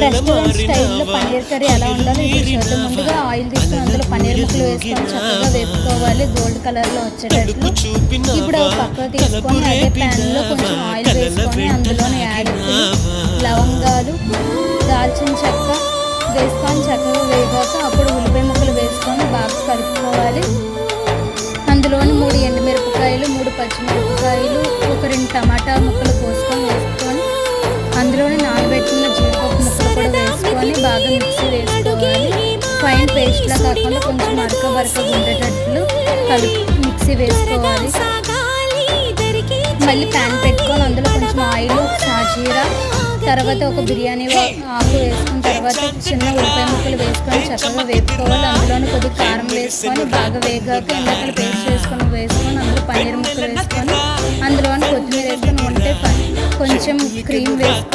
Restaurant స్టైల్లో paneer curry ఎలా ఉండాలో ఇప్పుడు చూద్దాం. ముందుగా ఆయిల్ తీసుకొని అందులో పన్నీర్ ముక్కలు వేసుకొని చక్కగా వేపుకోవాలి గోల్డ్ కలర్లో వచ్చేటట్లు. ఇప్పుడు అవి పక్కకు తీసుకొని అదే ప్యాన్లో కొంచెం ఆయిల్ వేసుకొని అందులోనే యాలకులు, లవంగాలు, దాల్చిన చెక్క వేసుకొని చక్కగా వేగాక అప్పుడు ఉల్లిపాయ ముక్కలు వేసుకొని బాగా కలుపుకోవాలి. అందులోని 3 ఎండుమిరపకాయలు, 3 పచ్చిమిరపకాయలు, ఒక 2 టమాటా ముక్కలు కోసుకొని వేసుకొని అందులోనే నానబెట్టిన జీడిపప్పు ముక్కలు కూడా వేసుకొని బాగా మిక్సీ వేసుకోవాలి. ఫైన్ పేస్ట్లా కాకుండా కొంచెం బరకగా ఉండేటట్లు మిక్సీ వేసుకోవాలి. మళ్ళీ ప్యాన్ పెట్టుకొని అందులో కొంచెం ఆయిల్, సాజీరా, తర్వాత ఒక బిర్యానీ ఆకు వేసుకున్న తర్వాత చిన్న ఉల్లిపాయ ముక్కలు వేసుకొని చక్కగా వేపుకోవాలి. అందులోనే కొద్దిగా కారం వేసుకొని బాగా వేగాక ఎండకలు పేస్ట్ వేసుకొని అందులో పన్నీర్ ముక్కలు వేసుకొని అందులోని కొత్తిమీర వేసుకొని ఉంటే కొంచెం క్రీమ్ వేసుకొని